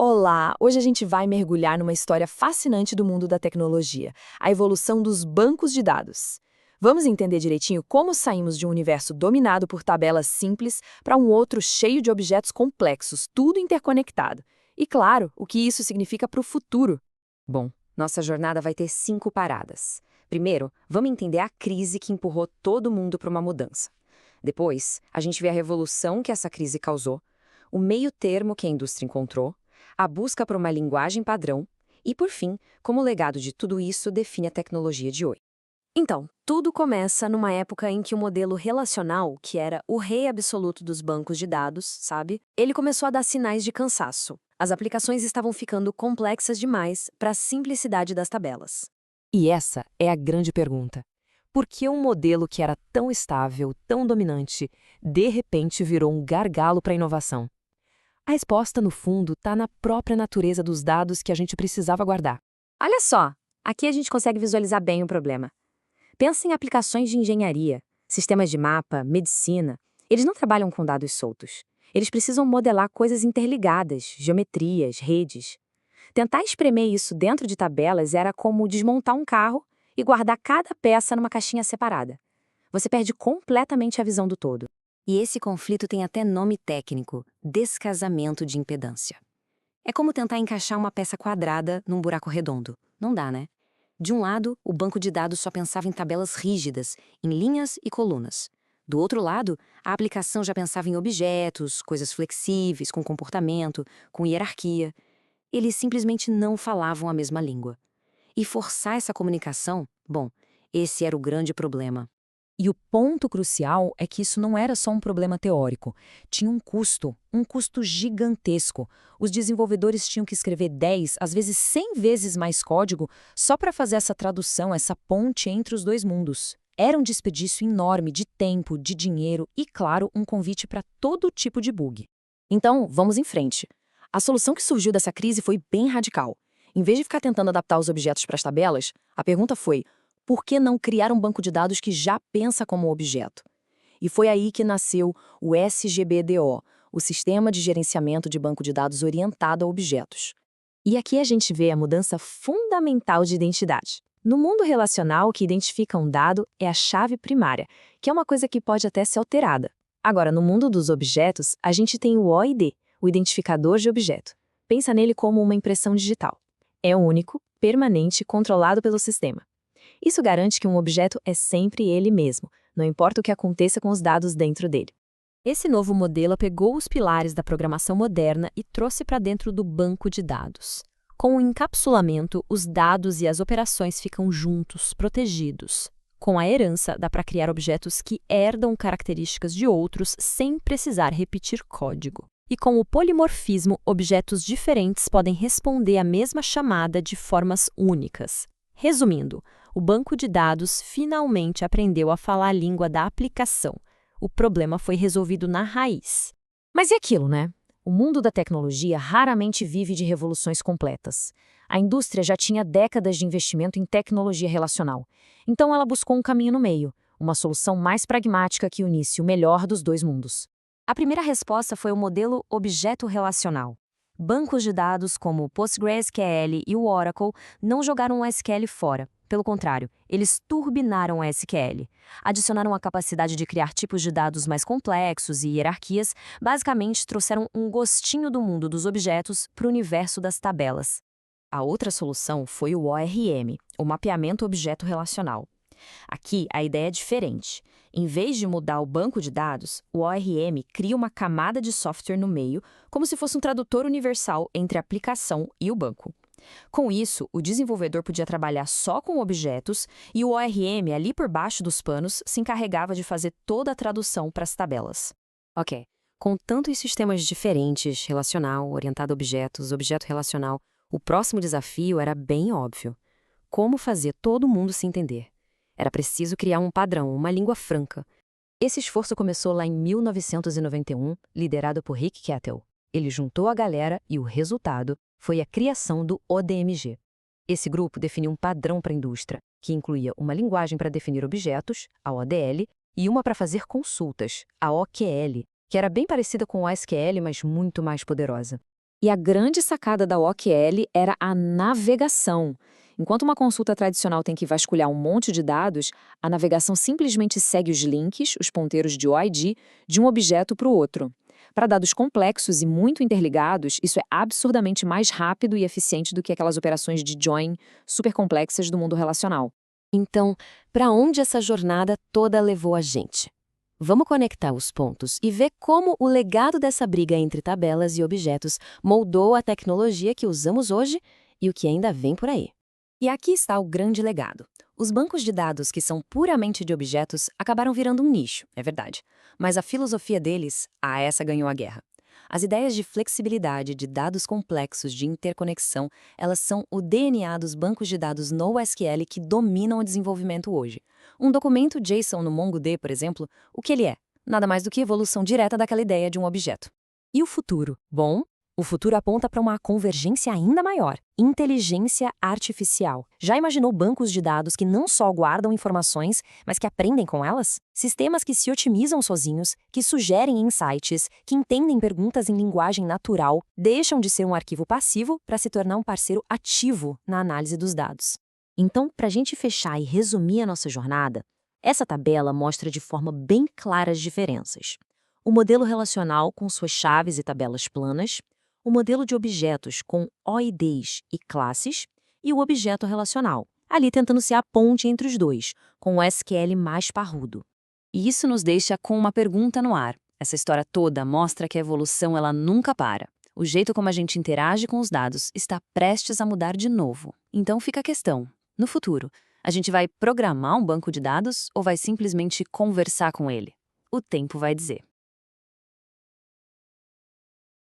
Olá! Hoje a gente vai mergulhar numa história fascinante do mundo da tecnologia, a evolução dos bancos de dados. Vamos entender direitinho como saímos de um universo dominado por tabelas simples para um outro cheio de objetos complexos, tudo interconectado. E claro, o que isso significa para o futuro. Bom, nossa jornada vai ter 5 paradas. Primeiro, vamos entender a crise que empurrou todo mundo para uma mudança. Depois, a gente vê a revolução que essa crise causou, o meio-termo que a indústria encontrou, a busca por uma linguagem padrão e, por fim, como o legado de tudo isso define a tecnologia de hoje. Então, tudo começa numa época em que o modelo relacional, que era o rei absoluto dos bancos de dados, sabe? Ele começou a dar sinais de cansaço. As aplicações estavam ficando complexas demais para a simplicidade das tabelas. E essa é a grande pergunta. Por que um modelo que era tão estável, tão dominante, de repente virou um gargalo para a inovação? A resposta, no fundo, está na própria natureza dos dados que a gente precisava guardar. Olha só, aqui a gente consegue visualizar bem o problema. Pensa em aplicações de engenharia, sistemas de mapa, medicina. Eles não trabalham com dados soltos. Eles precisam modelar coisas interligadas, geometrias, redes. Tentar espremer isso dentro de tabelas era como desmontar um carro e guardar cada peça numa caixinha separada. Você perde completamente a visão do todo. E esse conflito tem até nome técnico: descasamento de impedância. É como tentar encaixar uma peça quadrada num buraco redondo. Não dá, né? De um lado, o banco de dados só pensava em tabelas rígidas, em linhas e colunas. Do outro lado, a aplicação já pensava em objetos, coisas flexíveis, com comportamento, com hierarquia. Eles simplesmente não falavam a mesma língua. E forçar essa comunicação, bom, esse era o grande problema. E o ponto crucial é que isso não era só um problema teórico. Tinha um custo gigantesco. Os desenvolvedores tinham que escrever 10, às vezes 100 vezes mais código só para fazer essa tradução, essa ponte entre os dois mundos. Era um desperdício enorme de tempo, de dinheiro e, claro, um convite para todo tipo de bug. Então, vamos em frente. A solução que surgiu dessa crise foi bem radical. Em vez de ficar tentando adaptar os objetos para as tabelas, a pergunta foi: por que não criar um banco de dados que já pensa como objeto? E foi aí que nasceu o SGBDO, o Sistema de Gerenciamento de Banco de Dados Orientado a Objetos. E aqui a gente vê a mudança fundamental de identidade. No mundo relacional, o que identifica um dado é a chave primária, que é uma coisa que pode até ser alterada. Agora, no mundo dos objetos, a gente tem o OID, o identificador de objeto. Pensa nele como uma impressão digital. É único, permanente, controlado pelo sistema. Isso garante que um objeto é sempre ele mesmo, não importa o que aconteça com os dados dentro dele. Esse novo modelo pegou os pilares da programação moderna e trouxe para dentro do banco de dados. Com o encapsulamento, os dados e as operações ficam juntos, protegidos. Com a herança, dá para criar objetos que herdam características de outros sem precisar repetir código. E com o polimorfismo, objetos diferentes podem responder à mesma chamada de formas únicas. Resumindo, o banco de dados finalmente aprendeu a falar a língua da aplicação. O problema foi resolvido na raiz. Mas e aquilo, né? O mundo da tecnologia raramente vive de revoluções completas. A indústria já tinha décadas de investimento em tecnologia relacional. Então ela buscou um caminho no meio, uma solução mais pragmática que unisse o melhor dos dois mundos. A primeira resposta foi o modelo objeto relacional. Bancos de dados como o PostgreSQL e o Oracle não jogaram o SQL fora. Pelo contrário, eles turbinaram o SQL. Adicionaram a capacidade de criar tipos de dados mais complexos e hierarquias, basicamente trouxeram um gostinho do mundo dos objetos para o universo das tabelas. A outra solução foi o ORM, o mapeamento objeto relacional. Aqui, a ideia é diferente. Em vez de mudar o banco de dados, o ORM cria uma camada de software no meio, como se fosse um tradutor universal entre a aplicação e o banco. Com isso, o desenvolvedor podia trabalhar só com objetos e o ORM, ali por baixo dos panos, se encarregava de fazer toda a tradução para as tabelas. Ok, com tantos sistemas diferentes, relacional, orientado a objetos, objeto relacional, o próximo desafio era bem óbvio. Como fazer todo mundo se entender? Era preciso criar um padrão, uma língua franca. Esse esforço começou lá em 1991, liderado por Rick Kettle. Ele juntou a galera e o resultado foi a criação do ODMG. Esse grupo definiu um padrão para a indústria, que incluía uma linguagem para definir objetos, a ODL, e uma para fazer consultas, a OQL, que era bem parecida com o SQL, mas muito mais poderosa. E a grande sacada da OQL era a navegação. Enquanto uma consulta tradicional tem que vasculhar um monte de dados, a navegação simplesmente segue os links, os ponteiros de OID, de um objeto para o outro. Para dados complexos e muito interligados, isso é absurdamente mais rápido e eficiente do que aquelas operações de join super complexas do mundo relacional. Então, para onde essa jornada toda levou a gente? Vamos conectar os pontos e ver como o legado dessa briga entre tabelas e objetos moldou a tecnologia que usamos hoje e o que ainda vem por aí. E aqui está o grande legado. Os bancos de dados que são puramente de objetos acabaram virando um nicho, é verdade. Mas a filosofia deles, essa ganhou a guerra. As ideias de flexibilidade, de dados complexos, de interconexão, elas são o DNA dos bancos de dados NoSQL que dominam o desenvolvimento hoje. Um documento JSON no MongoDB, por exemplo, o que ele é? Nada mais do que evolução direta daquela ideia de um objeto. E o futuro? Bom, o futuro aponta para uma convergência ainda maior: inteligência artificial. Já imaginou bancos de dados que não só guardam informações, mas que aprendem com elas? Sistemas que se otimizam sozinhos, que sugerem insights, que entendem perguntas em linguagem natural, deixam de ser um arquivo passivo para se tornar um parceiro ativo na análise dos dados. Então, para a gente fechar e resumir a nossa jornada, essa tabela mostra de forma bem clara as diferenças. O modelo relacional com suas chaves e tabelas planas, o modelo de objetos com OIDs e classes e o objeto relacional, ali tentando ser a ponte entre os dois, com o SQL mais parrudo. E isso nos deixa com uma pergunta no ar. Essa história toda mostra que a evolução ela nunca para. O jeito como a gente interage com os dados está prestes a mudar de novo. Então fica a questão: no futuro, a gente vai programar um banco de dados ou vai simplesmente conversar com ele? O tempo vai dizer.